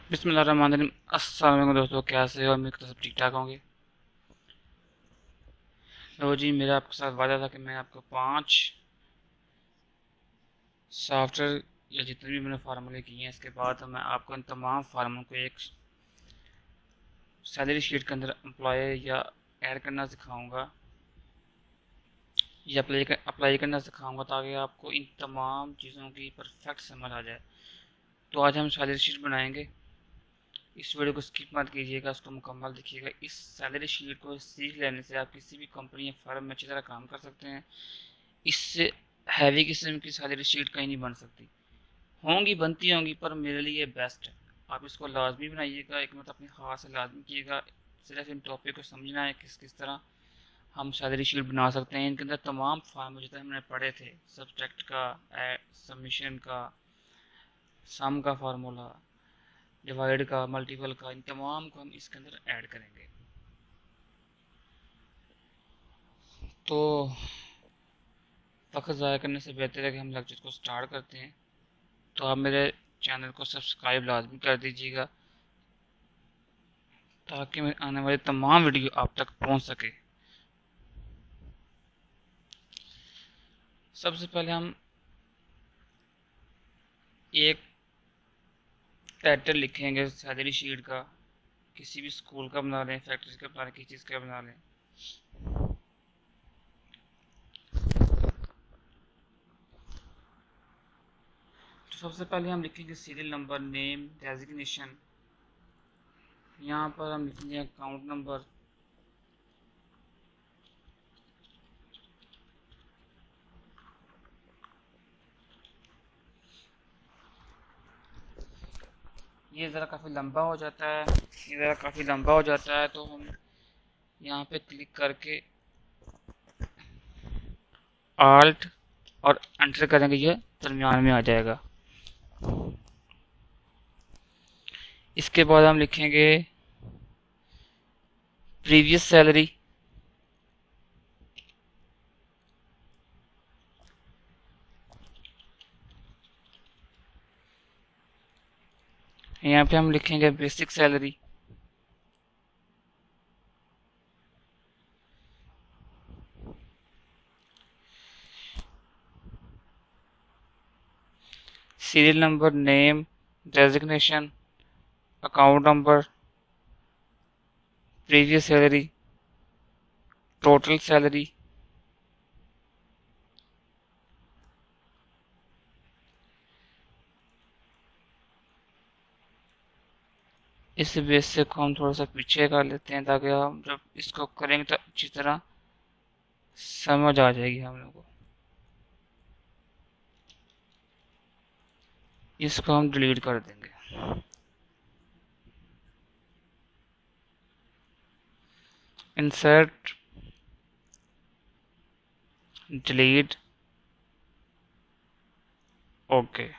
बिस्मिल्लाहिर्रहमानिर्रहीम। अस्सलाम वालेकुम दोस्तों, कैसे हो? उम्मीद करता हूँ सब ठीक ठाक होंगे। लो जी, मेरा आपके साथ वादा था कि मैं आपको 5 सॉफ्टवेयर या जितने भी मैंने फार्मूले किए हैं, इसके बाद मैं आपको इन तमाम फार्मूलों को एक सैलरी शीट के अंदर अप्लाई या ऐड करना सिखाऊंगा या अप्लाई करना सिखाऊंगा, ताकि आपको इन तमाम चीज़ों की परफेक्ट समझ आ जाए। तो आज हम सैलरी शीट बनाएंगे। इस वीडियो को स्किप मत कीजिएगा, उसको मुकम्मल देखिएगा। इस सैलरी शीट को सीख लेने से आप किसी भी कंपनी या फर्म में अच्छी तरह काम कर सकते हैं। इससे हैवी किस्म की सैलरी शीट कहीं नहीं बन सकती। होंगी, बनती होंगी, पर मेरे लिए बेस्ट है। आप इसको लाजमी बनाइएगा, एक मतलब अपने हाथ से लाजमी कीजिएगा। सिर्फ इन टॉपिक को समझना है किस किस तरह हम सैलरी शीट बना सकते हैं। इनके अंदर तमाम फार्मूले जितने हमने पढ़े थे, सब्ट्रैक्ट का, सबमिशन का, सम का फार्मूला, डिवाइड का, मल्टीपल का, इन तमाम को हम इसके अंदर ऐड करेंगे। तो वक्त ज़ाया करने से बेहतर है कि हम लेक्चर को स्टार्ट करते हैं। तो आप मेरे चैनल को सब्सक्राइब लाजमी कर दीजिएगा, ताकि मेरे आने वाले तमाम वीडियो आप तक पहुंच सके। सबसे पहले हम एक टाइटल लिखेंगे सैलरी शीट का। किसी भी स्कूल का बना लें, फैक्ट्री का बना लें, किसी चीज़ का बना लें। तो सबसे पहले हम लिखेंगे सीरियल नंबर, नेम, डेजिग्नेशन। यहाँ पर हम लिखेंगे अकाउंट नंबर, ये ज़रा काफ़ी लंबा हो जाता है, ये ज़रा काफ़ी लंबा हो जाता है, तो हम यहाँ पे क्लिक करके आल्ट और एंटर करेंगे, ये दरमियान में आ जाएगा। इसके बाद हम लिखेंगे प्रीवियस सैलरी। यहाँ पे हम लिखेंगे basic salary. Serial number, name, designation, account number, previous salary, total salary. इस बेसिक को हम थोड़ा सा पीछे कर लेते हैं, ताकि हम जब इसको करेंगे तो अच्छी तरह समझ आ जाएगी हम लोग को। इसको हम डिलीट कर देंगे। Insert, delete, okay.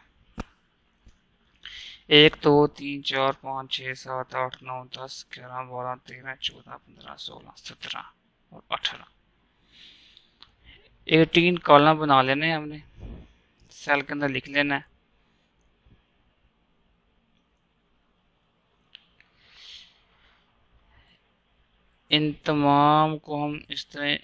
1 2 3 4 5 6 7 8 9 10 11 12 13 14 15 16 17 और 18, 18 कॉलम बना लेने हैं हमने। सेल के अंदर लिख लेना है। इन तमाम को हम इस तरह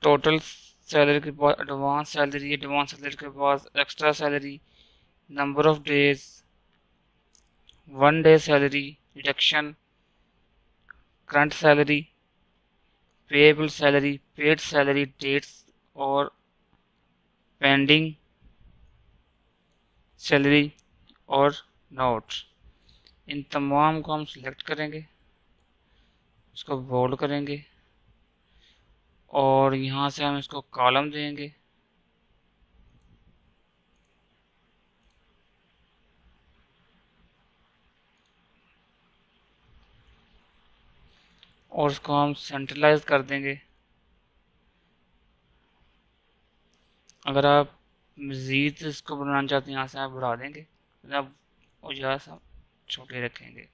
टोटल सैलरी के बाद एडवांस सैलरी, एडवांस सैलरी के बाद extra salary, number of days, 1 day salary, deduction, current salary, payable salary, paid salary, dates और पेंडिंग सैलरी और नोट्स। इन तमाम को हम सिलेक्ट करेंगे, इसको बोल्ड करेंगे और यहाँ से हम इसको कॉलम देंगे। और इसको हम सेंट्रलाइज कर देंगे। अगर आप मज़ीद इसको बनाना चाहते हैं, यहाँ से आप बढ़ा देंगे, अब और यहाँ से छोटे रखेंगे।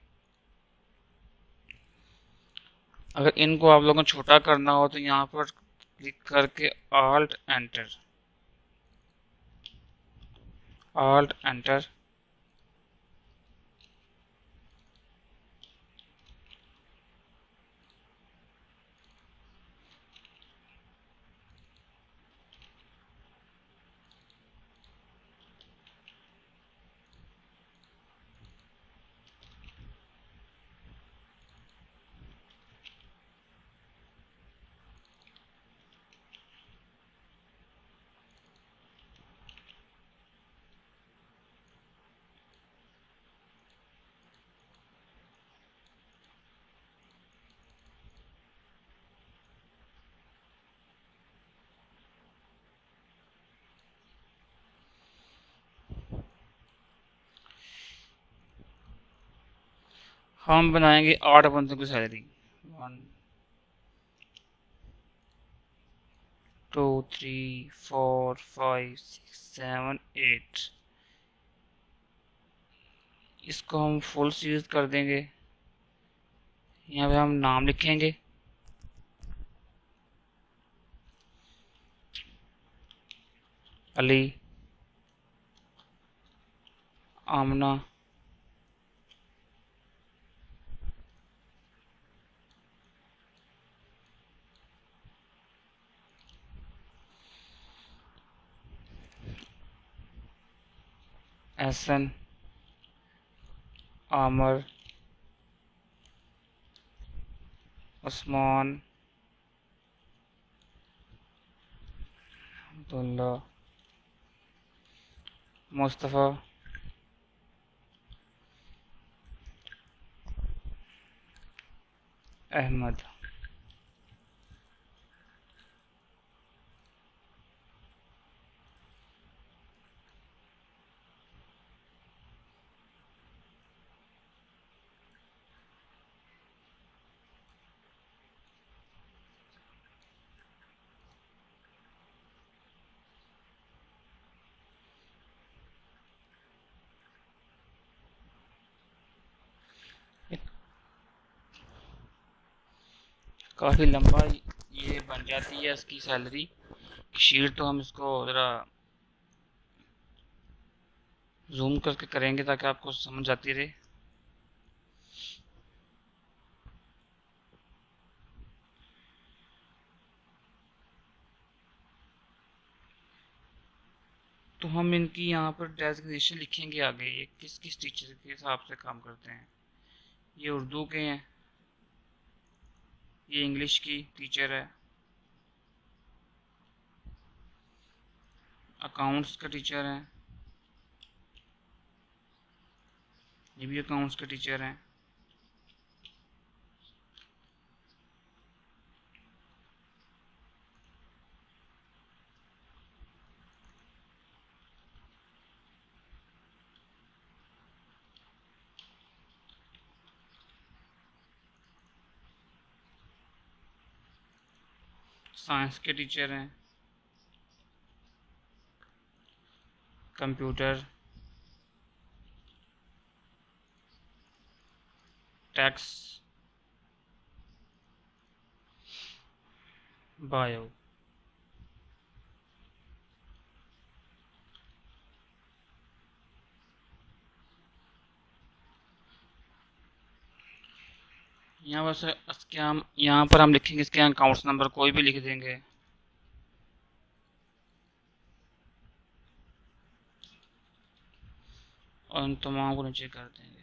अगर इनको आप लोगों को छोटा करना हो तो यहाँ पर क्लिक करके ऑल्ट एंटर। हम बनाएंगे 8 बंदों की सैलरी। 1 2 3 4 5 6 7 8। इसको हम फुल यूज कर देंगे। यहाँ पे हम नाम लिखेंगे, अली, आमना, एहसन, आमर, उस्मान, अब्दुल्ला, मुस्तफ़ा, अहमद। काफ़ी लंबा ये बन जाती है इसकी सैलरी शीट। तो हम इसको ज़रा जूम करके करेंगे ताकि आपको समझ आती रहे। तो हम इनकी यहाँ पर डेजिग्नेशन लिखेंगे आगे, ये किस किस टीचर के हिसाब से काम करते हैं। ये उर्दू के हैं, ये इंग्लिश की टीचर है, अकाउंट्स का टीचर है, ये भी अकाउंट्स के टीचर हैं, साइंस के टीचर हैं, कंप्यूटर, टैक्स, बायो। यहाँ बस इसके हम यहाँ पर हम लिखेंगे इसके अकाउंट्स नंबर कोई भी लिख देंगे। और इन तमाम को नीचे कर देंगे।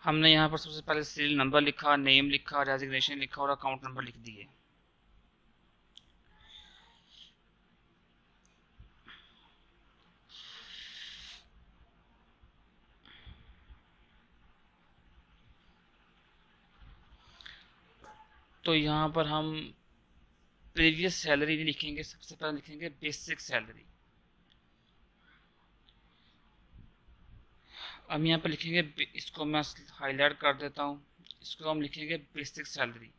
हमने यहाँ पर सबसे पहले सीरियल नंबर लिखा, नेम लिखा, रेजिग्नेशन लिखा और अकाउंट नंबर लिख दिए। तो यहाँ पर हम प्रीवियस सैलरी नहीं लिखेंगे, सबसे पहले लिखेंगे बेसिक सैलरी। अब यहाँ पर लिखेंगे, इसको मैं हाईलाइट कर देता हूँ, इसको हम लिखेंगे बेसिक सैलरी।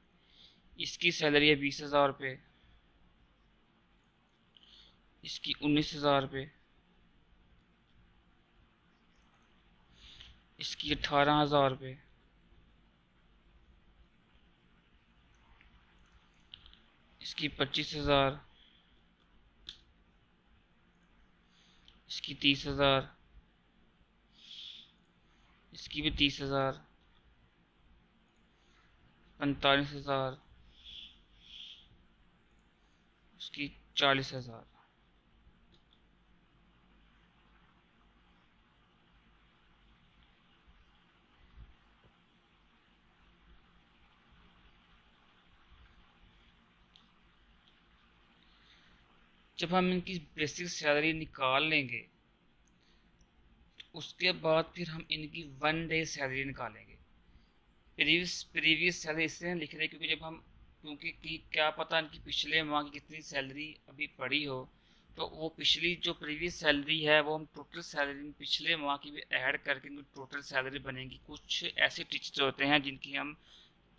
इसकी सैलरी है 20,000 रुपये, इसकी 19,000 रुपये, इसकी 18,000 रुपये, इसकी 25,000, इसकी 30,000, इसकी भी 30,000, 45,000, इसकी 40,000। जब हम इनकी बेसिक सैलरी निकाल लेंगे उसके बाद फिर हम इनकी 1 डे सैलरी निकालेंगे। प्रीवियस सैलरी इसलिए लिख रहे क्योंकि जब हम क्योंकि क्या पता इनकी पिछले माह की कितनी सैलरी अभी पड़ी हो, तो वो पिछली जो प्रीवियस सैलरी है वो हम टोटल सैलरी में पिछले माह की भी ऐड करके इनकी टोटल सैलरी बनेगी। कुछ ऐसे टीचर्स होते हैं जिनकी हम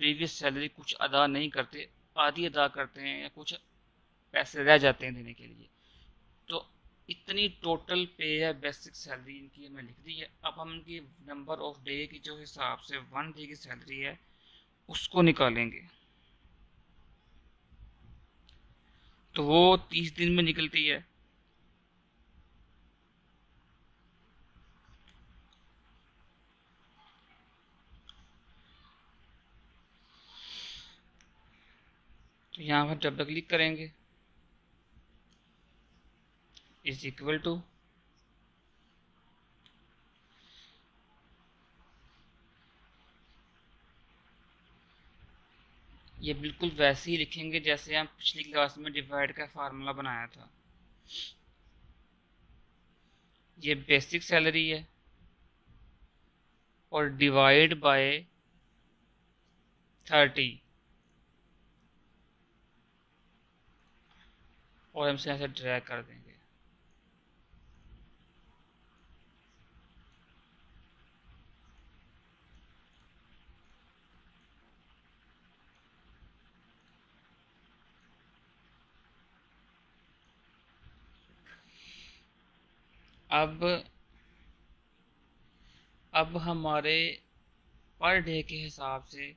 प्रीवियस सैलरी कुछ अदा नहीं करते, आधी अदा करते हैं या कुछ पैसे रह जाते हैं देने के लिए, तो इतनी टोटल पे है बेसिक सैलरी इनकी हमें लिख दी है। अब हम इनकी नंबर ऑफ डे की जो हिसाब से 1 डे की सैलरी है उसको निकालेंगे, तो वो 30 दिन में निकलती है। तो यहाँ पर डबल क्लिक करेंगे, इज इक्वल टू ये बिल्कुल वैसे ही लिखेंगे जैसे हम पिछली क्लास में डिवाइड का फार्मूला बनाया था। ये बेसिक सैलरी है और डिवाइड बाय 30 और हम इसे ऐसे ड्रैग कर देंगे। अब हमारे पर डे के हिसाब से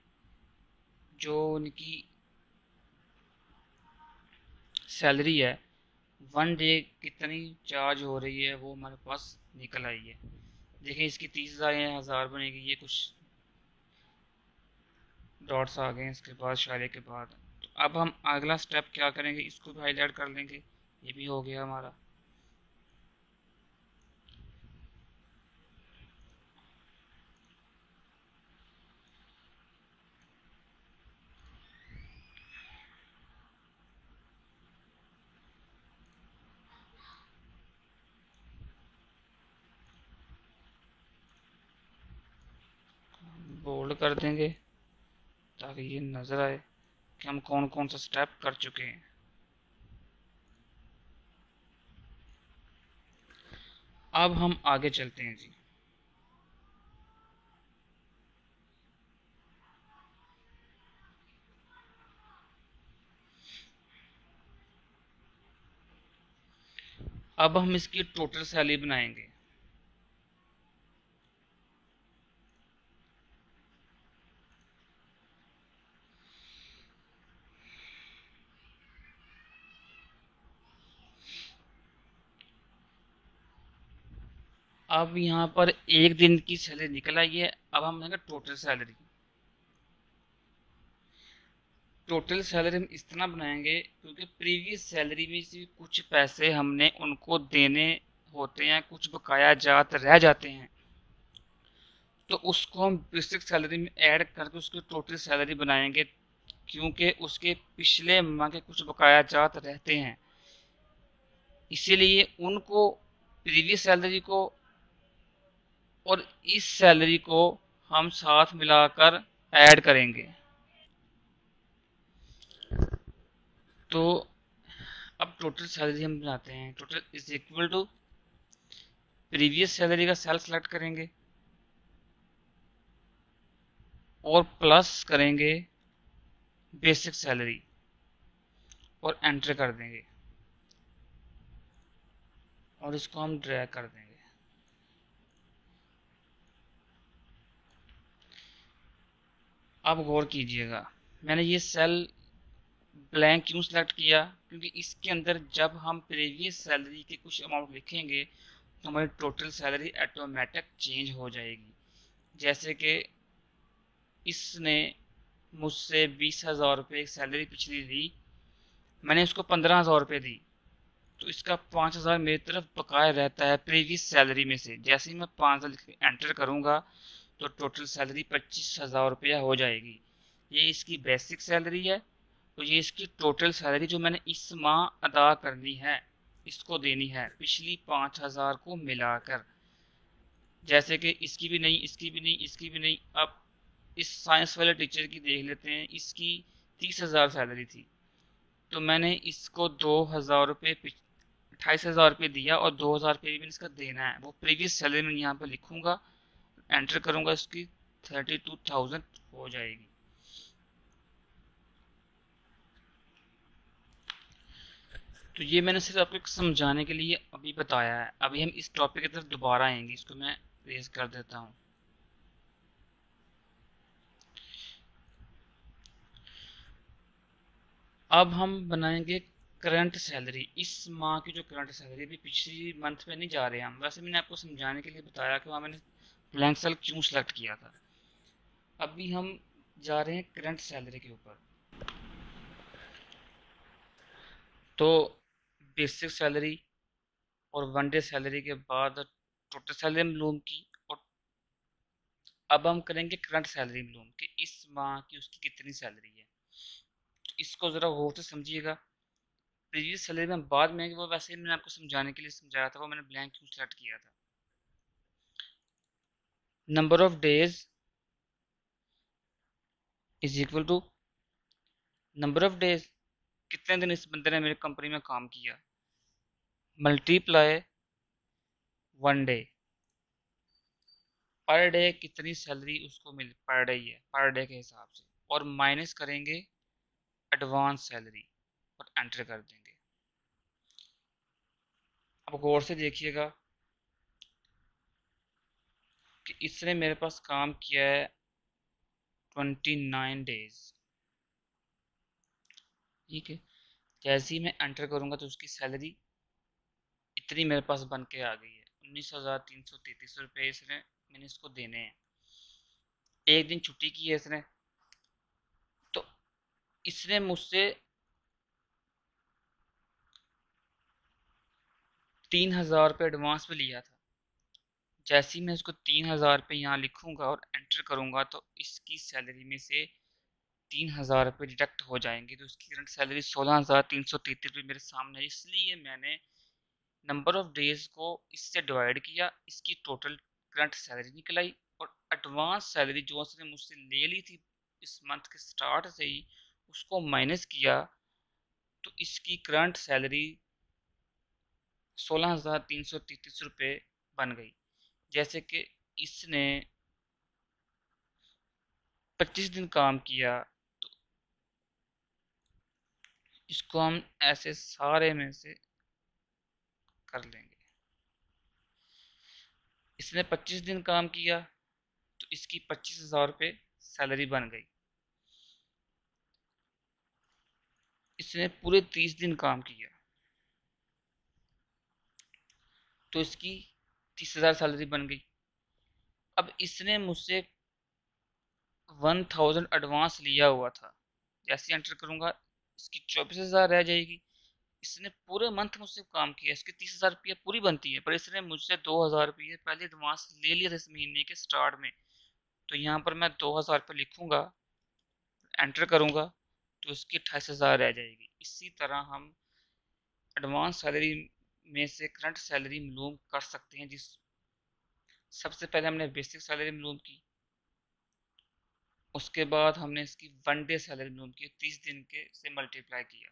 जो उनकी सैलरी है 1 डे कितनी चार्ज हो रही है वो हमारे पास निकल आई है। देखिए इसकी 30,000 या 1,000 बनेगी, ये कुछ डॉट्स आ गए इसके बाद इशारे के बाद। तो अब हम अगला स्टेप क्या करेंगे, इसको भी हाईलाइट कर लेंगे, ये भी हो गया हमारा। बोल्ड कर देंगे ताकि ये नजर आए कि हम कौन कौन सा स्टेप कर चुके हैं। अब हम आगे चलते हैं जी। अब हम इसकी टोटल सैलरी बनाएंगे। अब यहाँ पर एक दिन की सैलरी निकल आई है, अब हम लेंगे टोटल सैलरी। टोटल सैलरी हम इस तरह बनाएंगे क्योंकि प्रीवियस सैलरी में से कुछ पैसे हमने उनको देने होते हैं, कुछ बकाया जात रह जाते हैं, तो उसको हम बेसिक सैलरी में ऐड करके उसकी टोटल सैलरी बनाएंगे, क्योंकि उसके पिछले माह के कुछ बकाया जात रहते हैं, इसीलिए उनको प्रीवियस सैलरी को और इस सैलरी को हम साथ मिलाकर ऐड करेंगे। तो अब टोटल सैलरी हम बनाते हैं। Total is equal to previous salary का सेल सेलेक्ट करेंगे और प्लस करेंगे बेसिक सैलरी और एंटर कर देंगे और इसको हम ड्रैग कर देंगे। अब गौर कीजिएगा, मैंने ये सेल ब्लैंक क्यों सिलेक्ट किया, क्योंकि इसके अंदर जब हम प्रीवियस सैलरी के कुछ अमाउंट लिखेंगे तो हमारी टोटल सैलरी ऑटोमेटिक चेंज हो जाएगी। जैसे कि इसने मुझसे 20,000 रुपये एक सैलरी पिछली ली, मैंने उसको 15,000 रुपये दी, तो इसका 5,000 मेरी तरफ बकाया रहता है प्रीवियस सैलरी में से। जैसे ही मैं 5,000 एंटर करूंगा तो टोटल सैलरी 25,000 रुपया हो जाएगी। ये इसकी बेसिक सैलरी है, तो ये इसकी टोटल सैलरी जो मैंने इस माह अदा करनी है, इसको देनी है पिछली 5,000 को मिलाकर। जैसे कि इसकी भी नहीं, इसकी भी नहीं, इसकी भी नहीं। अब इस साइंस वाले टीचर की देख लेते हैं, इसकी 30,000 सैलरी थी, तो मैंने इसको 2,000 रुपये 28,000 रुपये दिया और 2,000 रुपये भी इसका देना है। वो प्रीवियस सैलरी में यहाँ पे लिखूंगा, एंटर करूंगा, इसकी 32,000 हो जाएगी। तो ये मैंने सिर्फ आपको समझाने के लिए अभी बताया है। अभी हम इस टॉपिक की तरफ दोबारा आएंगे, इसको मैं रेज कर देता हूँ। अब हम बनाएंगे करंट सैलरी। इस माह की जो करंट सैलरी, भी पिछली मंथ में नहीं जा रहे हैं हम, वैसे मैंने आपको समझाने के लिए बताया कि वहाँ मैंने ब्लैंक सेल क्यों सिलेक्ट किया था। अभी हम जा रहे हैं करंट सैलरी के ऊपर। तो बेसिक सैलरी और वन डे सैलरी के बाद टोटल सैलरी मालूम की, और अब हम करेंगे करंट सैलरी मालूम कि इस माह की उसकी कितनी सैलरी है। तो इसको ज़रा गौर से समझिएगा। प्रीवियस सैलरी में बाद में, वो वैसे ही मैंने आपको समझाने के लिए समझाया था, वो मैंने ब्लैंक क्यों सेलेक्ट किया था। Number of days is equal to number of days, कितने दिन इस बंदे ने मेरी कंपनी में काम किया, multiply one day. Per day कितनी सैलरी उसको मिल, पर डे है, पर डे के हिसाब से, और माइनस करेंगे एडवांस सैलरी और एंटर कर देंगे। अब गौर से देखिएगा कि इसने मेरे पास काम किया है 29 डेज। ठीक है, जैसे ही मैं एंटर करूंगा तो उसकी सैलरी इतनी मेरे पास बन के आ गई है, 19,333 रुपये इसने, मैंने इसको देने हैं। एक दिन छुट्टी की है इसने, तो इसने मुझसे 3,000 रुपये एडवांस में लिया था। जैसे ही मैं इसको 3,000 रुपये यहाँ लिखूंगा और एंटर करूंगा तो इसकी सैलरी में से 3,000 रुपये डिडक्ट हो जाएंगे, तो उसकी करंट सैलरी 16,333 रुपये मेरे सामने है। इसलिए मैंने नंबर ऑफ डेज को इससे डिवाइड किया, इसकी टोटल करंट सैलरी निकल आई, और एडवांस सैलरी जो उसने मुझसे ले ली थी इस मंथ के स्टार्ट से ही, उसको माइनस किया, तो इसकी करंट सैलरी 16,333 रुपये बन गई। जैसे कि इसने 25 दिन काम किया, तो इसको हम ऐसे सारे में से कर लेंगे। इसने 25 दिन काम किया तो इसकी 25,000 रुपये सैलरी बन गई। इसने पूरे 30 दिन काम किया तो इसकी 30,000 सैलरी बन गई। अब इसने मुझसे 1,000 एडवांस लिया हुआ था, जैसे एंटर करूंगा इसकी 24,000 रह जाएगी। इसने पूरे मंथ मुझसे काम किया, इसकी 30,000 रुपये पूरी बनती है, पर इसने मुझसे 2,000 रुपये पहले एडवांस ले लिया था इस महीने के स्टार्ट में। तो यहाँ पर मैं 2000 पे लिखूंगा, एंटर करूंगा तो इसकी 28,000 रह जाएगी। इसी तरह हम एडवांस सैलरी में से करंट सैलरी मालूम कर सकते हैं। जिस सबसे पहले हमने बेसिक सैलरी मालूम की, उसके बाद हमने इसकी 1 डे सैलरी मालूम की, 30 दिन के से मल्टीप्लाई किया,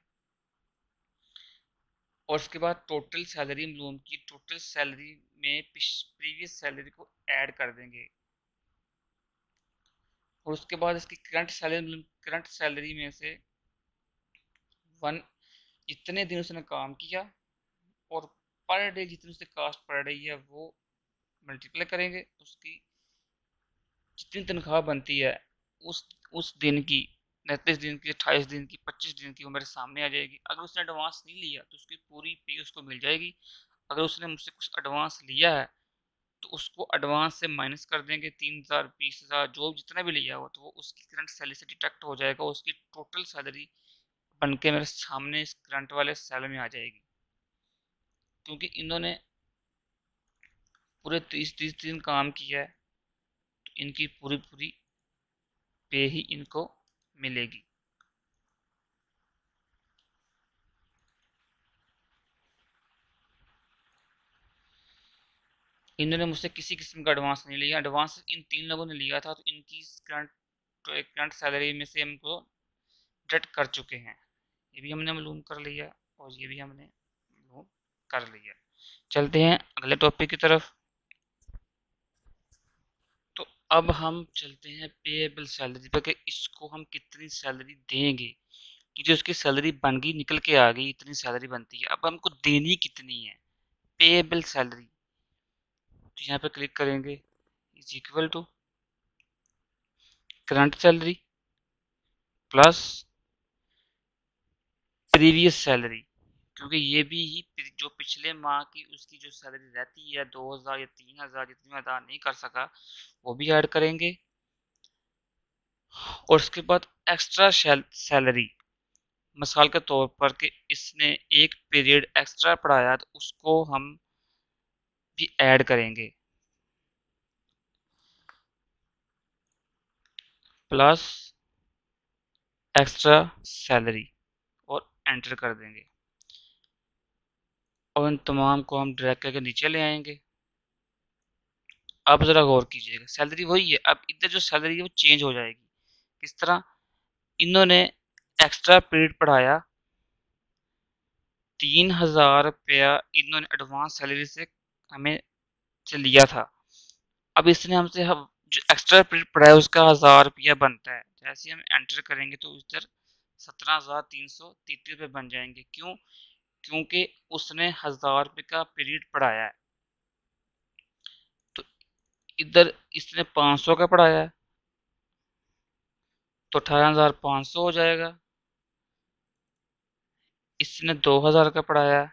और उसके बाद टोटल सैलरी मालूम की। टोटल सैलरी में प्रीवियस सैलरी को ऐड कर देंगे, और उसके बाद इसकी करंट सैलरी में से वन जितने दिन उसने काम किया और पर डे जितनी उसकी कास्ट पड़ रही है वो मल्टीप्लाई करेंगे। उसकी जितनी तनख्वाह बनती है उस दिन की, 29 दिन की, 28 दिन की, 25 दिन की, वो मेरे सामने आ जाएगी। अगर उसने एडवांस नहीं लिया तो उसकी पूरी पे उसको मिल जाएगी। अगर उसने मुझसे कुछ एडवांस लिया है तो उसको एडवांस से माइनस कर देंगे, 3,000, 20,000, जो जितना भी लिया हो, तो वो उसकी करंट सैलरी से डिडक्ट हो जाएगा। उसकी टोटल सैलरी बन के मेरे सामने इस करंट वाले सेल में आ जाएगी। क्योंकि इन्होंने पूरे 30 दिन काम किया है तो इनकी पूरी पूरी पे ही इनको मिलेगी। इन्होंने मुझसे किसी किस्म का एडवांस नहीं लिया, एडवांस इन 3 लोगों ने लिया था, तो इनकी करंट सैलरी में से हमको डिडक्ट कर चुके हैं। ये भी हमने मालूम कर लिया और ये भी हमने मालूम कर लिया। चलते हैं अगले टॉपिक की तरफ। तो अब हम चलते हैं पेएबल सैलरी पर कि इसको हम कितनी सैलरी देंगे। कि जो उसकी सैलरी बन गई, निकल के आ गई, इतनी सैलरी बनती है, अब हमको देनी कितनी है पेएबल सैलरी। तो यहाँ पे क्लिक करेंगे, is equal to current salary plus previous salary. क्योंकि ये भी ही जो पिछले माह की उसकी जो सैलरी रहती है 2,000 या 3,000 जितनी मैं अदा नहीं कर सका, वो भी ऐड करेंगे। और उसके बाद एक्स्ट्रा सैलरी, मिसाल के तौर पर कि इसने एक पीरियड एक्स्ट्रा पढ़ाया तो उसको हम भी ऐड करेंगे, प्लस एक्स्ट्रा सैलरी, और एंटर कर देंगे। और इन तमाम को हम ड्रैग करके नीचे ले आएंगे। अब जरा गौर कीजिएगा, सैलरी वही है, अब इधर जो सैलरी है वो चेंज हो जाएगी। किस तरह? इन्होंने एक्स्ट्रा पीरियड पढ़ाया, 3,000 रुपया इन्होंने एडवांस सैलरी से हमें से लिया था। अब इसने हमसे जो एक्स्ट्रा पीरियड पढ़ाया उसका 1,000 रुपया बनता है। जैसे हम एंटर करेंगे तो इधर 17,333 रुपये बन जाएंगे। क्यों? क्योंकि उसने 1,000 रुपये का पीरियड पढ़ाया है। तो इधर इसने 500 का पढ़ाया है तो 18,500 हो जाएगा। इसने 2,000 का पढ़ाया है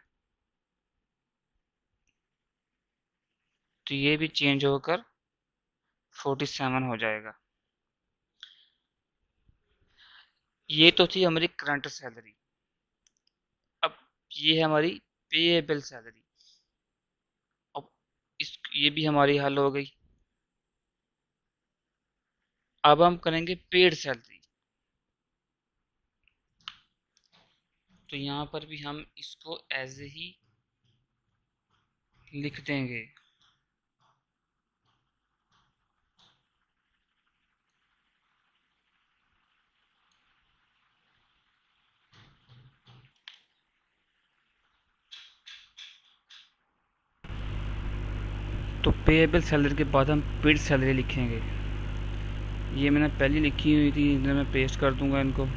तो ये भी चेंज होकर 47 हो जाएगा। ये तो थी हमारी करंट सैलरी। अब ये है हमारी पेएबल सैलरी। अब ये भी हमारी हल हो गई। अब हम करेंगे पेड सैलरी। तो यहाँ पर भी हम इसको एज ही लिख देंगे। तो पेएबल सैलरी के बाद हम पेड सैलरी लिखेंगे। ये मैंने पहले लिखी हुई थी, इधर मैं पेस्ट कर दूंगा इनको।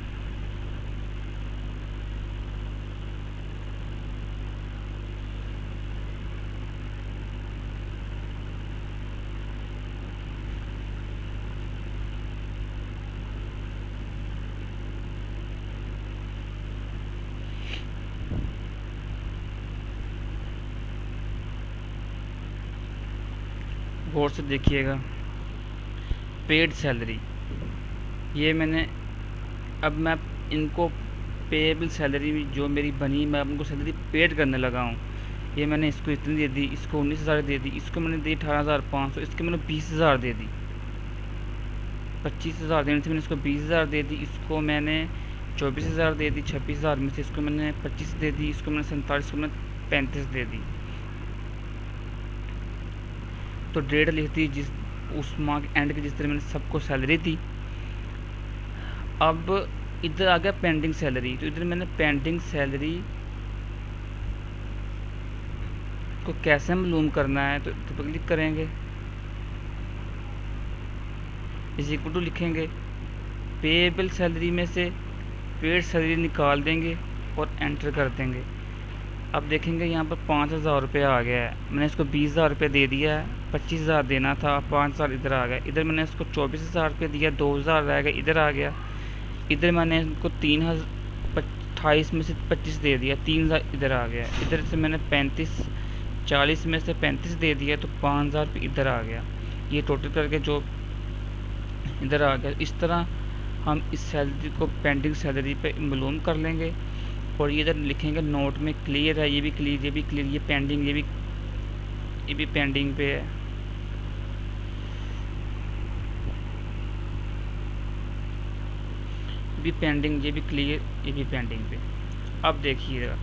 गौर से देखिएगा, पेड सैलरी, ये मैंने, अब मैं इनको पेएबल सैलरी जो मेरी बनी, मैं उनको सैलरी पेड करने लगा हूँ। ये मैंने इसको इतनी दे दी, इसको 19,000 दे दी, इसको मैंने दी 18,500, इसके मैंने 20,000 दे दी। 25,000 देनी थी, मैंने इसको 20,000 दे दी। इसको मैंने 24,000 दे दी। 26,000 में से इसको मैंने 25 दे दी। इसको मैंने 47, को मैंने 35 दे दी। तो डेट लिख दी जिस उस माह के एंड की, जिस तरह मैंने सबको सैलरी दी। अब इधर आ गया पेंडिंग सैलरी। तो इधर मैंने पेंडिंग सैलरी को कैसे मालूम करना है, तो इस पर क्लिक करेंगे, इस इक्वल टू लिखेंगे, पेएबल सैलरी में से पेड सैलरी निकाल देंगे और एंटर कर देंगे। अब देखेंगे यहाँ पर 5,000 रुपये आ गया है। मैंने इसको 20,000 रुपये दे दिया है। 25,000 देना था, 5,000 इधर आ गया। इधर मैंने इसको 24,000 रुपये दिया, 2,000 रह गया, इधर आ गया। इधर मैंने इनको 3,028 में से 25 दे दिया, 3,000 इधर आ गया। इधर से मैंने 40 में से 35 दे दिया, तो 5,000 रुपये इधर आ गया। ये टोटल करके जो इधर आ गया। इस तरह हम इस सैलरी को पेंडिंग सैलरी पे मालूम कर लेंगे। और ये इधर लिखेंगे नोट में क्लियर है, ये भी क्लियर, ये भी क्लियर, ये पेंडिंग, ये भी पेंडिंग पे है। ये भी पेंडिंग, ये भी क्लियर, ये भी पेंडिंग पे। अब देखिएगा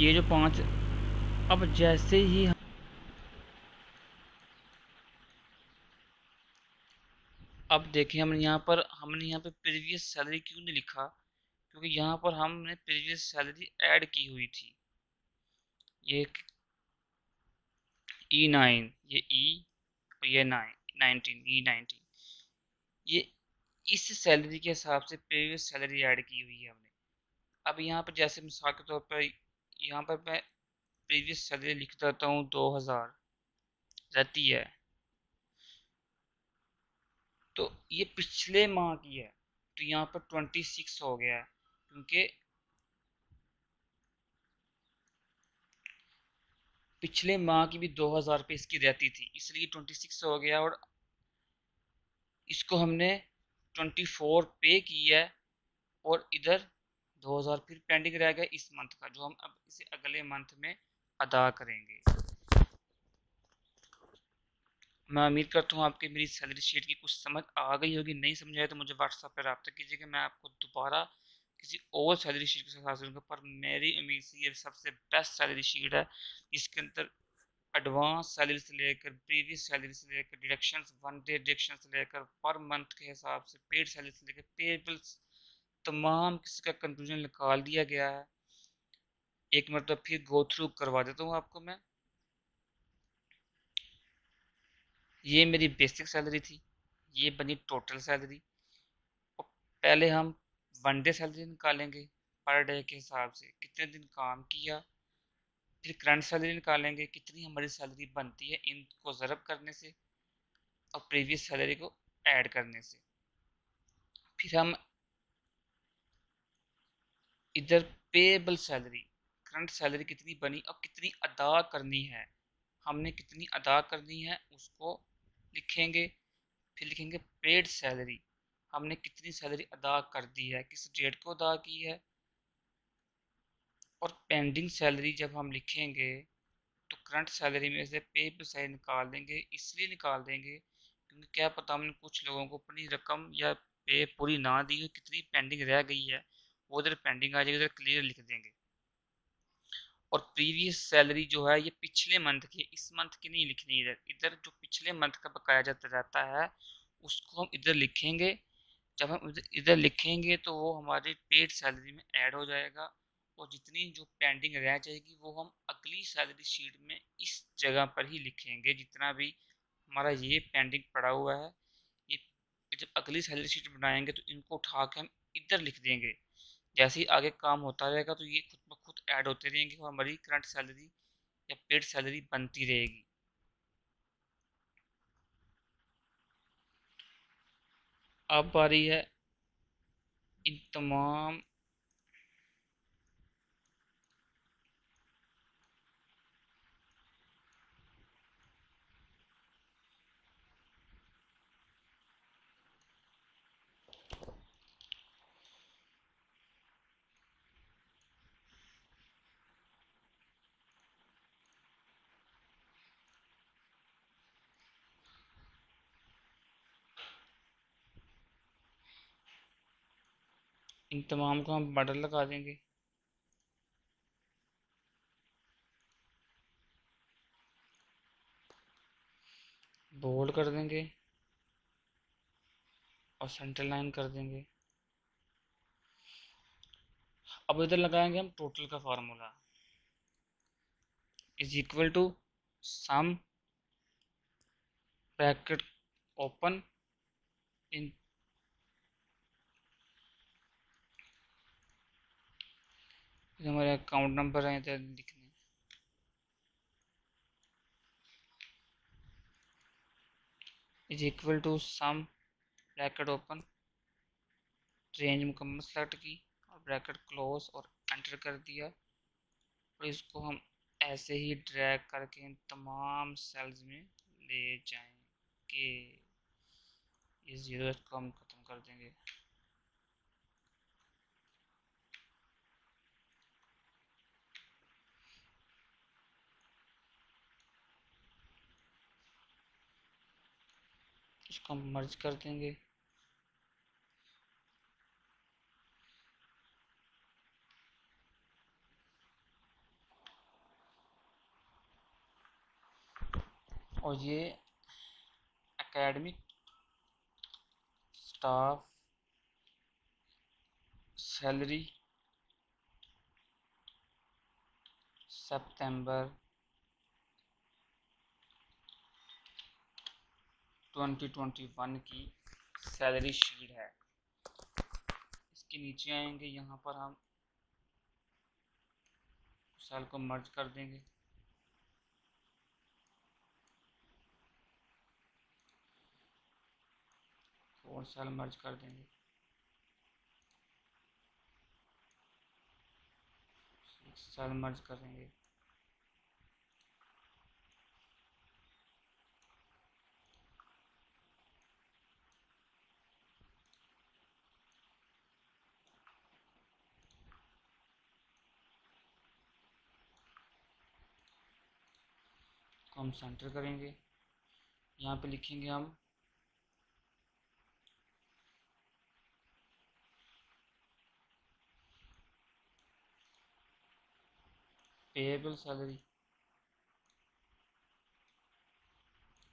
ये जो 5, अब जैसे ही अब देखिए हमने यहाँ पर प्रीवियस सैलरी क्यों नहीं लिखा, क्योंकि यहाँ पर हमने प्रीवियस सैलरी ऐड की हुई थी। ये E9, ये E और ये 19, E19, ये इस सैलरी के हिसाब से प्रीवियस सैलरी ऐड की हुई है हमने। अब यहाँ पर जैसे मिसाल के तौर पर यहाँ पर मैं प्रीवियस सैलरी लिख देता हूँ 2,000 रहती है, तो ये पिछले माह की है, तो यहाँ पर 26 हो गया है, क्योंकि पिछले माह की भी 2,000 रुपये इसकी रहती थी, इसलिए 26 हो गया। और इसको हमने 24 पे किया है, और इधर 2,000 फिर पेंडिंग रह गया इस मंथ का, जो हम अब इसे अगले मंथ में अदा करेंगे। मैं उम्मीद करता हूँ आपके मेरी सैलरी शीट की कुछ समझ आ गई होगी। नहीं समझ आए तो मुझे व्हाट्सएप पर रब्ता कीजिएगा, मैं आपको दोबारा किसी और सैलरी शीट के साथ हाजिर होंगे। पर मेरी उम्मीद से ये सबसे बेस्ट सैलरी शीट है, इसके अंदर एडवांस सैलरी से लेकर प्रीवियस सैलरी से लेकर डिडक्शंस, वन डे डिडक्शन से लेकर पर मंथ के हिसाब से पेड सैलरी से लेकर पेबल्स, तमाम किसी का कंक्लूजन निकाल दिया गया है। एक मतलब फिर गो थ्रू करवा देता हूँ आपको मैं। ये मेरी बेसिक सैलरी थी, ये बनी टोटल सैलरी। और पहले हम वन डे सैलरी निकालेंगे, पर डे के हिसाब से कितने दिन काम किया। फिर करंट सैलरी निकालेंगे, कितनी हमारी सैलरी बनती है इनको ज़रब करने से और प्रीवियस सैलरी को ऐड करने से। फिर हम इधर पेएबल सैलरी, करंट सैलरी कितनी बनी और कितनी अदा करनी है, हमने कितनी अदा करनी है उसको लिखेंगे। फिर लिखेंगे पेड सैलरी, हमने कितनी सैलरी अदा कर दी है, किस डेट को अदा की है। और पेंडिंग सैलरी जब हम लिखेंगे तो करंट सैलरी में से पे पे सैलरी निकाल देंगे। इसलिए निकाल देंगे क्योंकि क्या पता हमने कुछ लोगों को अपनी रकम या पे पूरी ना दी हो, कितनी पेंडिंग रह गई है वो उधर पेंडिंग आ जाएगी, उधर क्लियर लिख देंगे। और प्रीवियस सैलरी जो है ये पिछले मंथ की, इस मंथ की नहीं लिखनी, इधर इधर जो पिछले मंथ का बकाया जाता रहता है उसको हम इधर लिखेंगे। जब हम इधर लिखेंगे तो वो हमारे पेड सैलरी में ऐड हो जाएगा, और जितनी जो पेंडिंग रह जाएगी वो हम अगली सैलरी शीट में इस जगह पर ही लिखेंगे। जितना भी हमारा ये पेंडिंग पड़ा हुआ है, ये जब अगली सैलरी शीट बनाएंगे तो इनको उठा के हम इधर लिख देंगे। जैसे ही आगे काम होता रहेगा तो ये खुद ब खुद ऐड होते रहेंगे और हमारी करंट सैलरी या पेड सैलरी बनती रहेगी। अब बारी है इन तमाम इन तमाम को हम बॉर्डर लगा देंगे। बोल्ड कर देंगे और सेंटर लाइन कर देंगे। अब इधर लगाएंगे हम टोटल का formula is equal to sum bracket open इन हमारे अकाउंट नंबर है इधर लिखने, is equal to sum bracket open, range मुकम्मल सेलेक्ट की और ब्रैकेट क्लोज और एंटर कर दिया। और इसको हम ऐसे ही ड्रैग करके इन तमाम सेल्स में ले जाएंगे। ये जीरो को हम खत्म कर देंगे। इसको हम मर्ज कर देंगे। और ये एकेडमिक स्टाफ सैलरी सितंबर 2021 की सैलरी शीट है। इसके नीचे आएंगे, यहाँ पर हम सेल को मर्ज कर देंगे। और सेल मर्ज कर देंगे। सेल मर्ज करेंगे। को हम सेंटर करेंगे। यहाँ पे लिखेंगे हम पेएबल सैलरी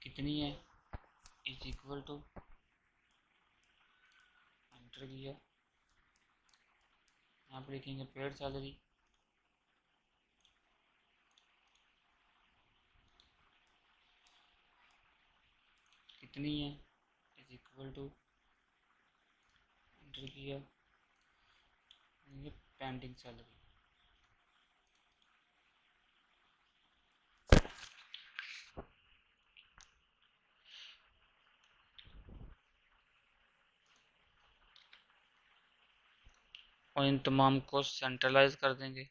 कितनी है, इज इक्वल टू, एंटर किया। यहाँ पे लिखेंगे पेड सैलरी कितनी है, इज इक्वल टू, एंटर किया। ये पेंडिंग सैलरी। और इन तमाम को सेंट्रलाइज कर देंगे।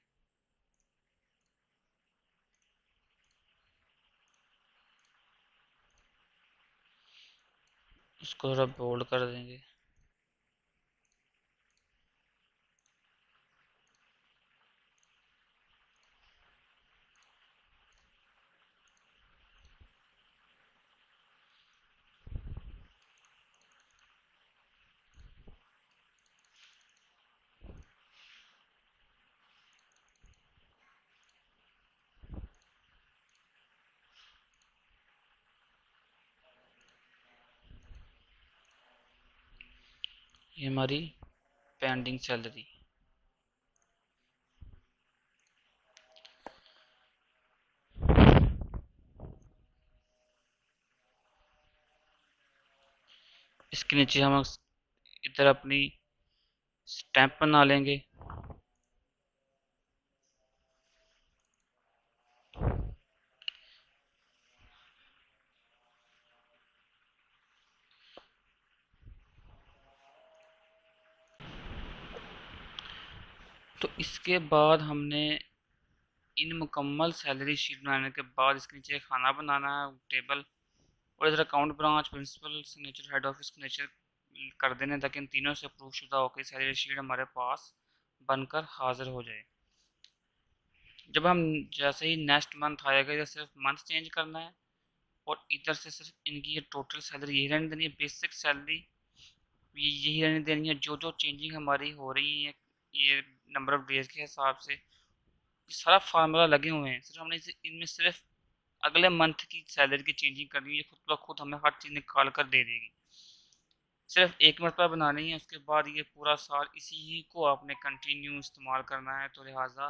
इसको थोड़ा बोल्ड कर देंगे। ये हमारी पेंडिंग सैलरी। इसके नीचे हम इधर अपनी स्टैंप बना लेंगे। तो इसके बाद हमने इन मुकम्मल सैलरी शीट बनाने के बाद इसके नीचे खाना बनाना है, टेबल, और इधर account branch, principal, signature, head office signature कर देने, ताकि इन तीनों से अप्रूव शुदा होकर सैलरी शीट हमारे पास बनकर हाजिर हो जाए। जब हम जैसे ही नेक्स्ट मंथ आएगा, इधर सिर्फ मंथ चेंज करना है और इधर से सिर्फ इनकी ये टोटल सैलरी यही रहने देनी है, बेसिक सैलरी यही रहने देनी है। जो जो चेंजिंग हमारी हो रही है ये नंबर ऑफ डेज के हिसाब से, ये सारा फार्मूला लगे हुए हैं। सिर्फ हमने इनमें सिर्फ अगले मंथ की सैलरी की चेंजिंग करनी है, ये खुद ब खुद हमें हर चीज़ निकाल कर दे देगी। सिर्फ एक मरतबा बनानी है, उसके बाद ये पूरा साल इसी ही को आपने कंटिन्यू इस्तेमाल करना है। तो लिहाजा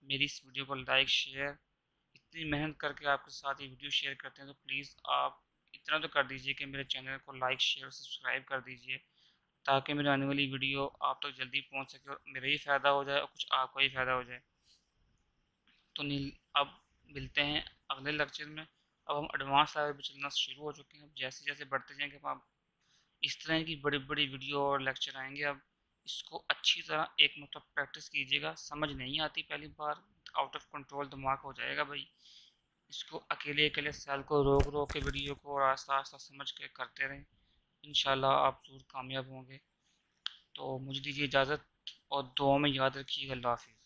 मेरी इस वीडियो को लाइक शेयर, इतनी मेहनत करके आपके साथ ये वीडियो शेयर करते हैं तो प्लीज़ आप इतना तो कर दीजिए कि मेरे चैनल को लाइक शेयर और सब्सक्राइब कर दीजिए, ताकि मेरी आने वाली वीडियो आप तक जल्दी पहुंच सके और मेरा ही फ़ायदा हो जाए और कुछ आपका ही फ़ायदा हो जाए। तो नील, अब मिलते हैं अगले लेक्चर में। अब हम एडवांस लेवल पर चलना शुरू हो चुके हैं। अब जैसे जैसे बढ़ते जाएंगे अब इस तरह की बड़ी बड़ी वीडियो और लेक्चर आएंगे। अब इसको अच्छी तरह एक मतलब प्रैक्टिस कीजिएगा। समझ नहीं आती पहली बार, आउट ऑफ कंट्रोल दिमाग हो जाएगा भाई। इसको अकेले अकेले सेल को रोक रोक के वीडियो को आस्ता आस्ता समझ के करते रहें, इंशाल्लाह आप ज़रूर कामयाब होंगे। तो मुझे दीजिए इजाज़त और दुआ में याद रखिएगा। अल्लाह हाफिज़।